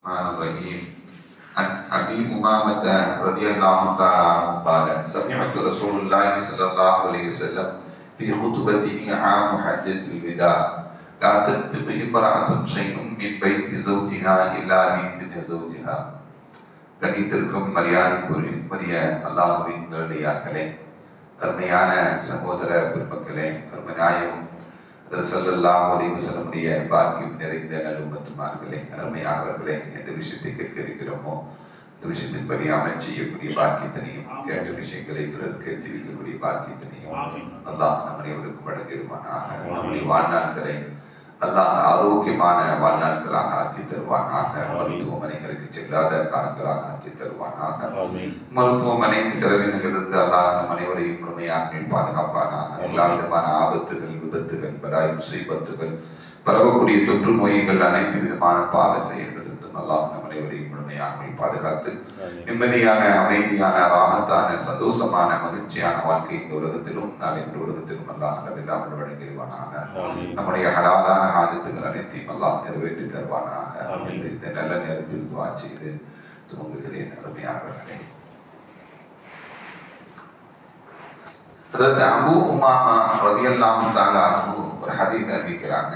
الرحيم عن أبي أمامة رضي الله تعالى عنه قال سمعت رسول الله صلى الله عليه وسلم في خطبته عام حجة الوداع لا تنفق امرأة شيء من بيت زوجها إلا بإذن زوجها. கணித்திருக்கும் மரியாதைக்குரிய அல்லாஹ்வின் நல்லடியார்களே, அருமையான சகோதர பெருமக்களே, அருமை நாயகம் ஸல்லல்லாஹு அலைஹி வஸல்லமுடைய பாக்கியம் நிறைந்த நல்லும்மத்துமார்களே, அருமையானவர்களே, எந்த விஷயத்தை கேட்க இருக்கிறோமோ இந்த விஷயத்தின்படி அமல் செய்யக்கூடிய பாக்கியத்தினையும் கேட்ட விஷயங்களை பிறருக்கு தெரிவிக்கக்கூடிய பாக்கியத்தினையும் அல்லாஹ் நம் அனைவருக்கும் வழங்கிடுவானாக. நம்முடைய வாழ்நாட்களை அல்லாஹ் ஆரோக்கியமான வாழ்நாட்களாக ஆக்கி தருவானாக. மருத்துவமனைகளுக்கு செல்லாத காலங்களாக ஆக்கி தருவானாக. மருத்துவமனை செலவினங்களிலிருந்து அல்லாஹ் நம் அனைவரையும் முழுமையாக பாதுகாப்பானாக. எல்லா விதமான ஆபத்துகள், விபத்துகள், பலாய் முசீபத்துகள், பரவக்கூடிய தொற்று நோய்கள், அனைத்து விதமான பாவ செயல்களிலிருந்தும் அல்லாஹ் நம் அனைவரையும் முழுமையாக பாதுகாத்து நிம்மதியான, அமைதியான, ராகத்தான, சந்தோஷமான, மகிழ்ச்சியான வாழ்க்கை இந்த உலகத்திலும் நாளை இந்த உலகத்திலும் அல்லாஹ் அளவில்லாமல் வழங்கிடுவானாக. நம்முடைய ஹலாலான ஆஜத்துகள் அனைத்தையும் அல்லாஹ் நிறைவேற்றி தருவானாக. இந்த நல்ல நேரத்தில் துஆ செய்து துவங்குகிறேன். அருமையானவர்களே, அபூ உமாமா ரலியல்லாஹு தஆலா அன்ஹு ஒரு ஹதீஸ் அறிவிக்கிறாங்க.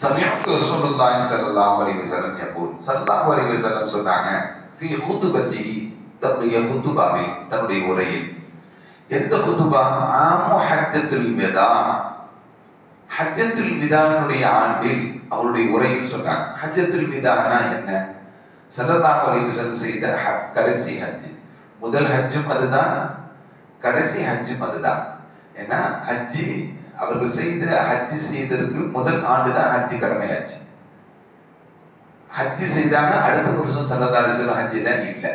சமீஅத்து ரசூலுல்லாஹி ஸல்லல்லாஹு அலைஹி வஸல்லம் யகூல், ஸல்லல்லாஹு அலைஹி வஸல்லம் சொன்னாங்க, ஃபீ குதுபத்திஹி, தன்னுடைய குதுபாவில், தன்னுடைய உரையில். எந்த குதுபா? ஆமு ஹஜ்ஜத்துல் விதா, ஹஜ்ஜத்துல் விதானுடைய ஆண்டில் அவருடைய உரையில் சொன்னாங்க. ஹஜ்ஜத்துல் விதானா என்ன? ஸல்லல்லாஹு அலைஹி வஸல்லம் செய்த கடைசி ஹஜ். முதல் ஹஜ்ஜும் அதுதான், கடைசி ஹஜ்ஜும் அதுதான். ஏன்னா ஹஜ்ஜி அவர்கள் செய்த ஹஜ்ஜி செய்ததற்கு முதல் ஆண்டு தான் ஹஜ்ஜி கடமையாச்சு. ஹஜ்ஜி செய்தாங்க, அடுத்த வருஷம் ஸல்லல்லாஹு அலைஹி வஸல்லம் ஹஜ்ஜில இல்லை.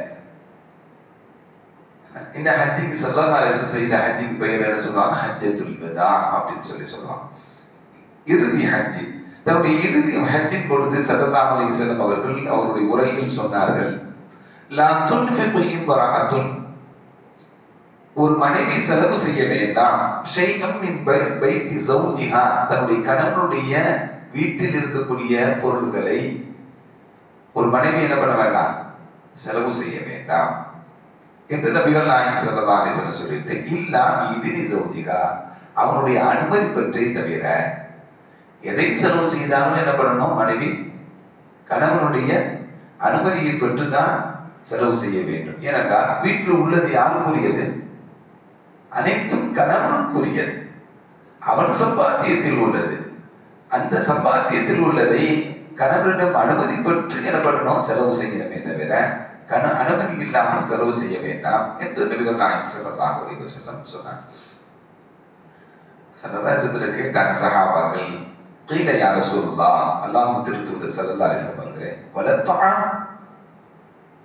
இந்த ஹஜ்ஜிக்கு ஸல்லல்லாஹு அலைஹி வஸல்லம் செய்த ஹஜ்ஜிக்கு பெயர் என்ன சொல்லுவாங்க? ஹஜ்ஜத்துல் விதா அப்படின்னு சொல்லுவாங்க. இறுதி ஹஜ்ஜி. தன்னுடைய இறுதி ஹஜ்ஜின் பொழுது ஸல்லல்லாஹு அலைஹி வஸல்லம் அவர்கள் அவருடைய உரையில் சொன்னார்கள், லா துன்ஃபிகு இம்ரஅத்துன், ஒரு மனைவி செலவு செய்ய வேண்டாம், ஷைஅன் மின் பைத்தி ஜௌஜிஹா, தன்னுடைய கணவனுடைய வீட்டில் இருக்கக்கூடிய பொருள்களை ஒரு மனைவி என்ன பண்ண வேண்டாம்? செலவு செய்ய வேண்டாம் என்று நபிகள் நாயகம் ஸல்லல்லாஹு அலைஹி வஸல்லம் சொல்லிட்டு, இல்லா இதினி ஜௌஜிஹா, அவனுடைய அனுமதி பெற்றே தவிர. எதை செலவு செய்தாலும் என்ன பண்ணணும்? மனைவி கணவனுடைய அனுமதியை பெற்றுதான் செலவு செய்ய வேண்டும். ஏனென்றால் வீட்டில் உள்ளது யாருக்குரியது? அனைத்தும் கணவனுக்குரியது. அவன் சம்பாத்தியத்தில் உள்ளது. அந்த சம்பாத்தியத்தில் உள்ளதை கணவனிடம் அனுமதி பெற்று என்ன பண்ணணும்? செலவு செய்யணுமே தவிர அனுமதி இல்லாமல் செலவு செய்ய வேண்டாம் என்று நபிகள் நாயகம் ஸல்லல்லாஹு அலைஹி வஸல்லம் சொன்னார். ஸல்லல்லாஹு அலைஹி வஸல்லம் கேட்டாங்க சஹாபாக்கள், கீல யா ரசூலுல்லாஹ், அல்லாஹ்வின் திருத்தூதர் ஸல்லல்லாஹு அலைஹி வஸல்லம் அவர்களே, வலத்ஆம்,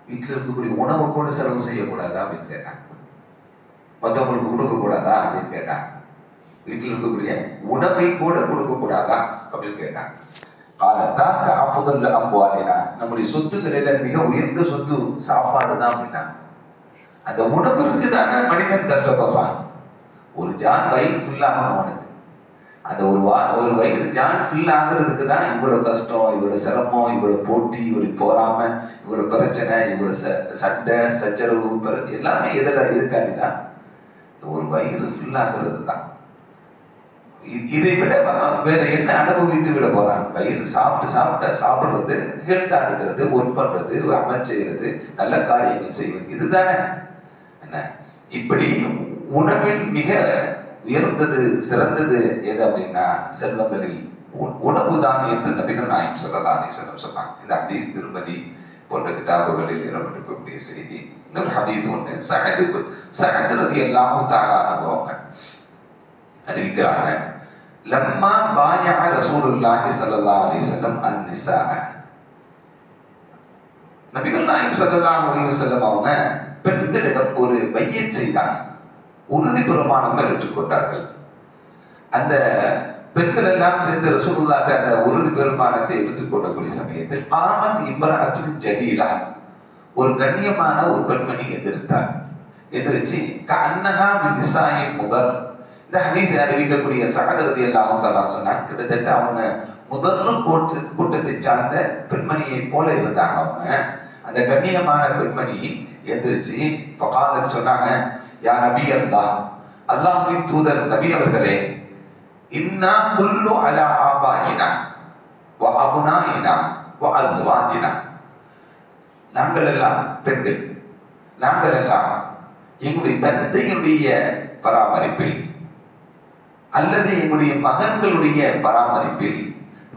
வீட்டில் இருக்கக்கூடிய உணவு கூட செலவு செய்யக்கூடாதா அப்படின்னு கேட்டாங்க. மற்றவங்களுக்கு கொடுக்க கூடாதா அப்படின்னு கேட்டாங்க. வீட்டில் இருக்கக்கூடிய உணவை கூட கொடுக்க கூடாதா அப்படின்னு கேட்டாங்க. காலத்தாக அஃதல் அம்வாலினா, நம்முடைய சொத்துக்களில மிக உயர்ந்த சொத்து சாப்பாடு தான் அப்படின்னா. அந்த உணவு இருக்குதானே மனிதன் கஷ்டப்படுறான். ஒரு ஜான் வயிறு ஃபுல் ஆகணும் அவனுக்கு. அந்த ஒரு வயிறு ஜான் ஃபுல் ஆகுறதுக்கு தான் இவ்வளவு கஷ்டம், இவ்வளவு சிரமம், இவ்வளவு போட்டி, இவ்வளவு போராம, இவ்வளவு பிரச்சனை, இவ்வளவு சண்டை சச்சரவு, எல்லாமே எதுக்காண்டிதான்? ஒரு வயிறு ஃபுல் ஆகுறது தான். இதை விட வேற என்ன அனுபவித்து விட போறான்? வயிறு சாப்பிடுறது, ஹெல்த்தா இருக்கிறது, ஒர்க் பண்றது, அமல் செய்யறது, நல்ல காரியங்கள் செய்வது, இதுதானே என்ன? இப்படி உணவில் மிக உயர்ந்தது, சிறந்தது எது அப்படின்னா செல்வங்களில் உணவு தான் என்று நபிகள் நாயகம் ஸல்லல்லாஹு அலைஹி வஸல்லம் சொன்னாங்க. இந்த ஹதீஸ் திருமதி போன்ற கிதாபுகளில் இடம்பெற்றிருக்கக்கூடிய செய்தி. இன்னொரு ஹதீஸ் ஒன்று, சஅத் ரலியல்லாஹு தஆலா அன்ஹு அறிவிக்கிறாங்க, லம்மா பாயா ரசூலுல்லாஹி ஸல்லல்லாஹு அலைஹி வஸல்லம் அன்-நிஸா, நபிகள் நாயகம் ஸல்லல்லாஹு அலைஹி வஸல்லம் அவங்க பெண்களிடம் ஒரு பையத் செய்தாங்க, உறுதி பிரமாணம் எடுத்துக்கொண்டார்கள். அந்த பெண்கள் எல்லாம் சேர்ந்து ரசூலுல்லாஹ்க்கு அந்த உறுதி பிரமாணத்தை எடுத்துக்கொள்ளக்கூடிய சமயத்தில் காமத் இம்ரஅத்துன் ஜலீலா, ஒரு கண்ணியமான ஒரு பெண்மணி எதிர்த்து கஅன்னஹா மின் நிஸாஇ முதர். இந்த ஹதீஸை அறிவிக்கக்கூடிய சஅத் ரலியல்லாஹு தஆலா சொன்னாங்க, கிட்டத்தட்ட அவங்க முதல் கூட்டத்தை சார்ந்த பெண்மணியை போல இருந்தாங்க அவங்க. அந்த கண்ணியமான பெண்மணி எந்திரிச்சு ஃபகாலத் சொன்னாங்க, யா நபி அல்லாஹ், அல்லாஹ்வின் தூதர் நபி அவர்களே, இன்னா குல்லு அலா ஆபாயினா வ அபுனாயினா வ அஸ்வாஜினா, நாங்கள் எல்லாம் பெண்கள், நாங்கள் எல்லாம் எங்களுடைய தந்தையுடைய பராமரிப்பில் அல்லது எங்களுடைய மகன்களுடைய பராமரிப்பில்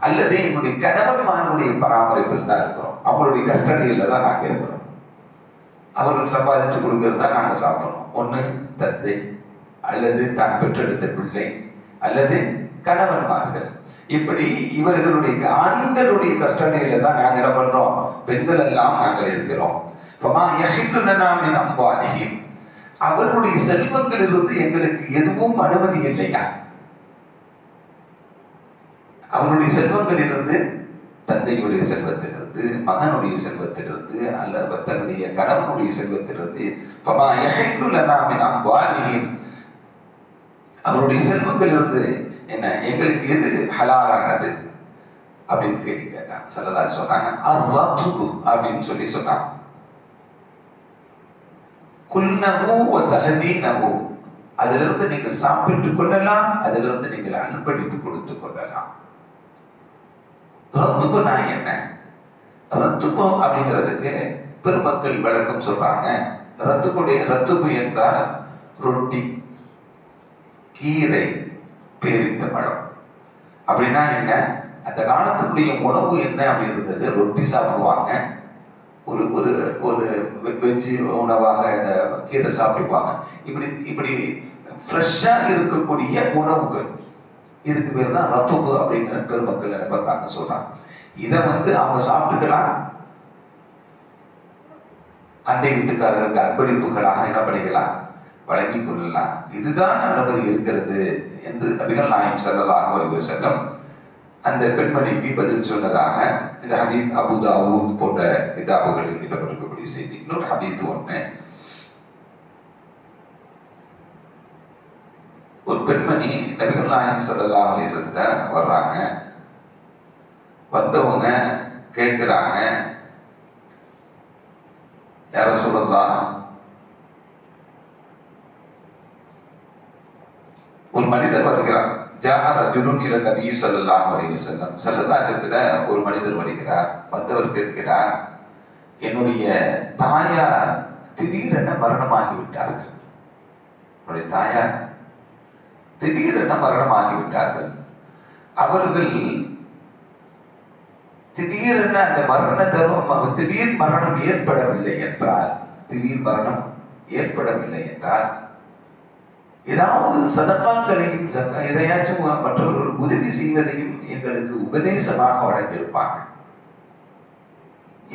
அல்லது எங்களுடைய கணவன்மார்களுடைய பராமரிப்பில் தான் இருக்கிறோம். அவங்களுடைய கஸ்டடியில தான் நாங்க இருக்கிறோம். அவர்கள் சம்பாதிச்சு கொடுக்கறது தான் நாங்க சாப்பிடணும். ஒண்ணு தந்தை அல்லது தான் பெற்றெடுத்த பிள்ளை அல்லது கணவன்மார்கள். இப்படி இவர்களுடைய ஆண்களுடைய கஸ்டடியில தான் நாங்க என்ன பண்றோம், பெண்கள் எல்லாம் நாங்கள் இருக்கிறோம். அவர்களுடைய செல்வங்களிலிருந்து எங்களுக்கு எதுவும் அனுமதி இல்லையா? அவனுடைய செல்வங்களிலிருந்து, தந்தையுடைய செல்வத்திலிருந்து, மகனுடைய செல்வத்திலிருந்து அல்லது தன்னுடைய கணவனுடைய செல்வத்திலிருந்து அவருடைய செல்வங்களிலிருந்து என்ன எங்களுக்கு எது ஹலாலானது அப்படின்னு கேள்வி கேட்டாங்க. ஸல்லல்லாஹு சொன்னாங்க அர்-ரத்பு அப்படின்னு சொல்லி சொன்னாங்க. குல்னஹு வ தஹதீனஹு, அதிலிருந்து நீங்கள் சாப்பிட்டுக் கொள்ளலாம், அதிலிருந்து நீங்கள் அன்பளிப்பு கொடுத்துக் கொள்ளலாம். ரத்துபுனா என்ன? ரத்துபு அப்படிங்கிறதுக்கு பெருமக்கள் விளக்கம் சொல்றாங்க. ரத்துபு என்றால் ரொட்டி, கீரை, பேரித்த பழம். அப்படின்னா என்ன? அந்த காலத்துக்குரிய உணவு என்ன அப்படி இருந்தது? ரொட்டி சாப்பிடுவாங்க, ஒரு ஒரு ஒரு வெஜ்ஜு உணவாக இந்த கீரை சாப்பிடுவாங்க. இப்படி இப்படி ஃப்ரெஷ்ஷா இருக்கக்கூடிய உணவுகள், இதுக்கு பேர் தான் ரத்துபு அப்படிங்கிற பெருமக்கள் நினைப்பாங்க சொல்றாங்க. இதை அவங்க சாப்பிட்டுக்கலாம், அண்டை வீட்டுக்காரர்களுக்கு அர்ப்பணிப்புகளாக என்ன பண்ணிக்கலாம், வழங்கிக் கொள்ளலாம். இதுதான் அனுமதி இருக்கிறது என்று நபிகள் நாயகம் ஸல்லல்லாஹு அலைஹி வஸல்லம் அந்த பெண்மணிக்கு பதில் சொன்னதாக இந்த ஹதீஸ் அபூ தாவூத் போன்ற கிதாபுகளில் இடம்பெற்றிருக்கக்கூடிய செய்தி. இன்னொரு ஹதீஸ் ஒண்ணு, ஒரு பெண்மணி நபிகள் நாயகம் ஸல்லல்லாஹு அலைஹி வஸல்லம் வர்றாங்க. வந்தவங்க கேட்கிறாங்க, யா ரசூலல்லாஹ், ஒரு மனிதர் வருகிறார். ஜாஅ ரஜுலுன் இலா நபி ஸல்லல்லாஹு அலைஹி வஸல்லம், ஸல்லல்லாஹு அலைஹி வஸல்லம் ஒரு மனிதர் வருகிறார். வந்தவர் கேட்கிறார், என்னுடைய தாயார் திடீரென மரணமாகி விட்டார்கள். என்னுடைய தாயார் திடீரென மரணமாகி விட்டார்கள். அவர்கள் திடீரென அந்த மரண தருணம், திடீர் மரணம் ஏற்படவில்லை என்றால், திடீர் மரணம் ஏற்படவில்லை என்றால் ஏதாவது சதகாக்களையும் எதையாச்சும் மற்றவர்களுக்கு உதவி செய்வதையும் எங்களுக்கு உபதேசமாக வழங்கியிருப்பாங்க.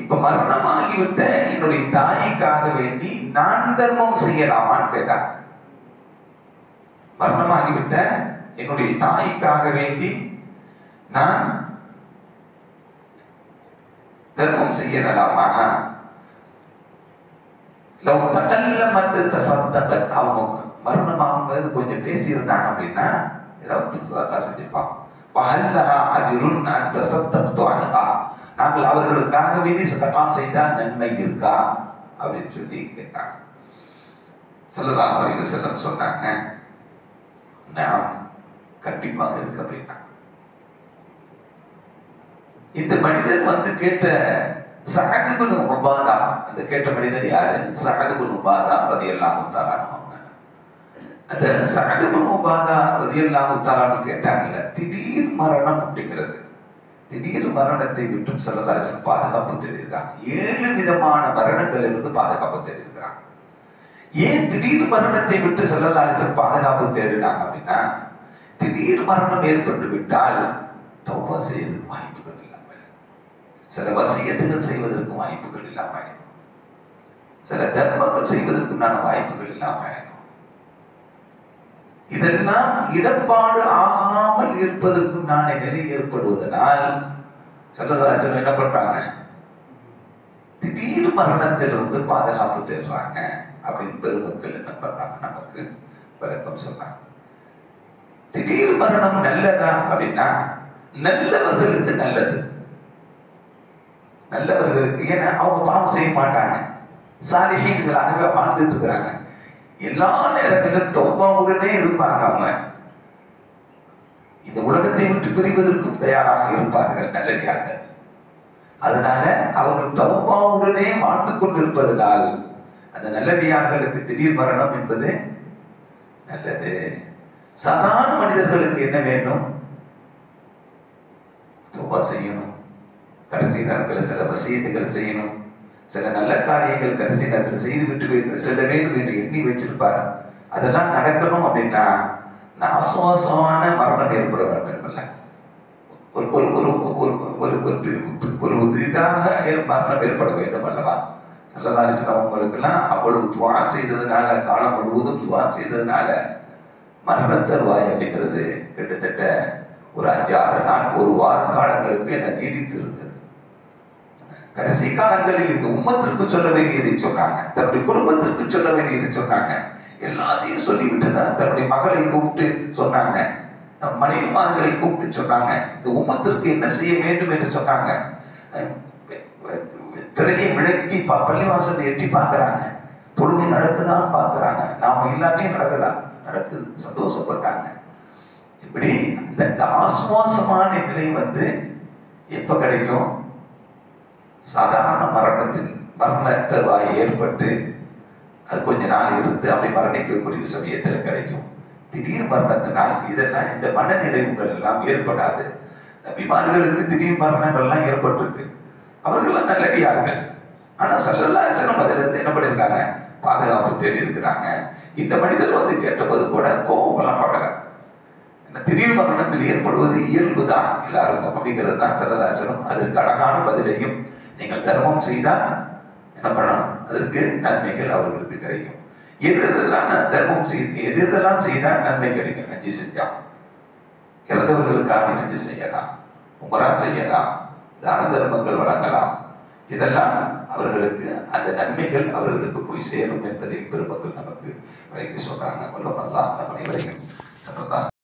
இப்ப மரணமாகிவிட்ட என்னுடைய தாய்க்காக வேண்டி நான் தர்மம் செய்யலாமான்னு கேட்டார். மரணமாகிவிட்ட என்னுடைய தாய்க்காக வேண்டி நான் தர்மம் செய்யலாமா? அவங்க மரணமாகும்போது கொஞ்சம் பேசி இருந்தாங்க அப்படின்னா ஏதாவது சதகா செஞ்சிருப்பாங்க. நாங்கள் அவர்களுக்காக வேண்டி சதகா செய்தால் நன்மை இருக்கா அப்படின்னு சொல்லி கேட்டாங்க. ஸல்லல்லாஹு அலைஹி வஸல்லம் சொன்னாங்க, நான் கண்டிப்பாக இருக்கு அப்படின்னா. இந்த மனிதர் கேட்ட சஅத் இப்னு உபாதா, அந்த கேட்ட மனிதர் யாரு? சஅத் இப்னு உபாதா ரலியல்லாஹு தஆலா அன்ஹு. அந்த சஅத் இப்னு உபாதா ரலியல்லாஹு தஆலா அன்ஹு கேட்டாங்கல்ல, திடீர் மரணம் அப்படிங்கிறது, திடீர் மரணத்தை விட்டு ஸல்லல்லாஹு அலைஹி வஸல்லம் பாதுகாப்பு தேடியிருக்காங்க. 7 விதமான மரணங்களில் இருந்து பாதுகாப்பு தேடியிருக்கிறாங்க. ஏன் திடீர் மரணத்தை விட்டு ஸல்லல்லாஹு அலைஹி வஸல்லம் பாதுகாப்பு தேடினாங்க அப்படின்னா, திடீர் மரணம் ஏற்பட்டு விட்டால் தௌபா செய்யறதுக்கு வாய்ப்புகள் இல்லாமல், சில வசியத்துகள் செய்வதற்கு வாய்ப்புகள் இல்லாமல், சில தர்மங்கள் செய்வதற்குண்டான வாய்ப்புகள் இல்லாமல், இதெல்லாம் இடர்பாடு ஆகாமல் இருப்பதற்குண்டான நிலை ஏற்படுவதனால் ஸல்லல்லாஹு அலைஹி வஸல்லம் என்ன பண்றாங்க, திடீர் மரணத்திலிருந்து பாதுகாப்பு தேடுறாங்க அப்படின்னு பெருமக்கள் என்ன பண்றாங்க, நமக்கு விளக்கம் சொல்றாங்க. திடீர் மரணம் நல்லதா அப்படின்னா, நல்லவர்களுக்கு நல்லது. நல்லவர்களுக்கு, ஏன்னா அவங்க பாவம் செய்ய மாட்டாங்க, சாலிஹீன்களாகவே வாழ்ந்துட்டு இருக்கிறாங்க. எல்லா நேரங்களிலும் தௌபாவுடனே இருப்பாங்க. அவங்க இந்த உலகத்தை விட்டு பிரிவதற்கும் தயாராக இருப்பார்கள் நல்லடியார்கள். அதனால அவர்கள் தௌபாவுடனே வாழ்ந்து கொண்டிருப்பதனால் அந்த நல்லடியார்களுக்கு திடீர் மரணம் என்பது நல்லது. சாதாரண மனிதர்களுக்கு என்ன வேண்டும்? தௌபா செய்யணும், கடைசி நேரத்தில் சில வசியத்துகளை செய்யணும், சில நல்ல காரியங்கள் கடைசி நேரத்தில் செய்துவிட்டு செல்ல வேண்டும் என்று எண்ணி வச்சிருப்பார். அதெல்லாம் நடக்கணும் அப்படின்னா நாசுவாசமான மரணம் ஏற்பட வேண்டும்ல. ஒரு ஒரு ஒரு ஒரு ஒரு இதாக மரணம் ஏற்பட வேண்டும் அல்லவா? ஸல்லல்லாஹு அலைஹி வஸல்லம் அவங்களுக்கெல்லாம் அவ்வளவு துவா செய்ததுனால, காலம் முழுவதும் துவா செய்ததுனால மரண தருவாய் அப்படிங்கிறது கிட்டத்தட்ட ஒரு 5-6 நாள், ஒரு வார காலங்களுக்கு என்ன நீடித்து இருந்தது. கடைசி காலங்களில் இந்த உம்மத்திற்கு சொல்ல வேண்டியதை சொன்னாங்க, தன்னுடைய குடும்பத்திற்கு சொல்ல வேண்டியதை சொன்னாங்க. எல்லாத்தையும் சொல்லிவிட்டு தான் தன்னுடைய மகளை கூப்பிட்டு சொன்னாங்க, மனைவிமார்களை கூப்பிட்டு சொன்னாங்க, இந்த உம்மத்திற்கு என்ன செய்ய வேண்டும் என்று சொன்னாங்க. திரையை விளக்கி பள்ளிவாசலை எட்டி பார்க்கறாங்க, தொழுகை நடக்குதான்னு பார்க்கறாங்க, நாம இல்லாட்டியும் நடக்குதா? நடக்குது, சந்தோஷப்பட்டாங்க. இப்படி இந்த ஆசுவாசமான நிலை எப்ப கிடைக்கும்? சாதாரண மரண தருவாய் ஏற்பட்டு அது கொஞ்ச நாள் இருந்து அப்படி மரணிக்கக்கூடிய சமயத்துல கிடைக்கும். திடீர் மரணத்தினால் இதெல்லாம், இந்த மனநிறைவுகள் எல்லாம் ஏற்படாது. நபிமார்களுக்கு திடீர் மரணங்கள்லாம் ஏற்பட்டிருக்கு, அவர்கள்லாம் நல்லடியார்கள். ஆனா ஸல்லல்லாஹு அலைஹி வஸல்லம் அதுல இருந்து என்ன பண்ணிருக்காங்க? பாதுகாப்பு தேடி இருக்கிறாங்க. இந்த மனிதர் கேட்டபோது கூட கோபமெல்லாம் படல. திடீர் மரணங்கள் ஏற்படுவது இயல்புதான் எல்லாருக்கும் அப்படிங்கிறது தான் ஸல்லல்லாஹு அலைஹி வஸல்லம். அதற்கு அழகான பதிலையும், நீங்கள் தர்மம் செய்தால் என்ன பண்ணணும், அதற்கு நன்மைகள் அவர்களுக்கு கிடைக்கும். எதெல்லாம் தர்மம் எதெல்லாம் செய்தால் நன்மை கிடைக்கும்? ஹஜ்ஜி செஞ்சா, இறந்தவர்களுக்காக ஹஜ்ஜி செய்யலாம், உம்ரா செய்யலாம், தான தர்மங்கள் வழங்கலாம். இதெல்லாம் அவர்களுக்கு அந்த நன்மைகள் அவர்களுக்கு போய் சேரும் என்பதை பெருமக்கள் நமக்கு விளக்கி சொல்றாங்க. வல்லவன் அல்லாஹ் நம் அனைவரையும்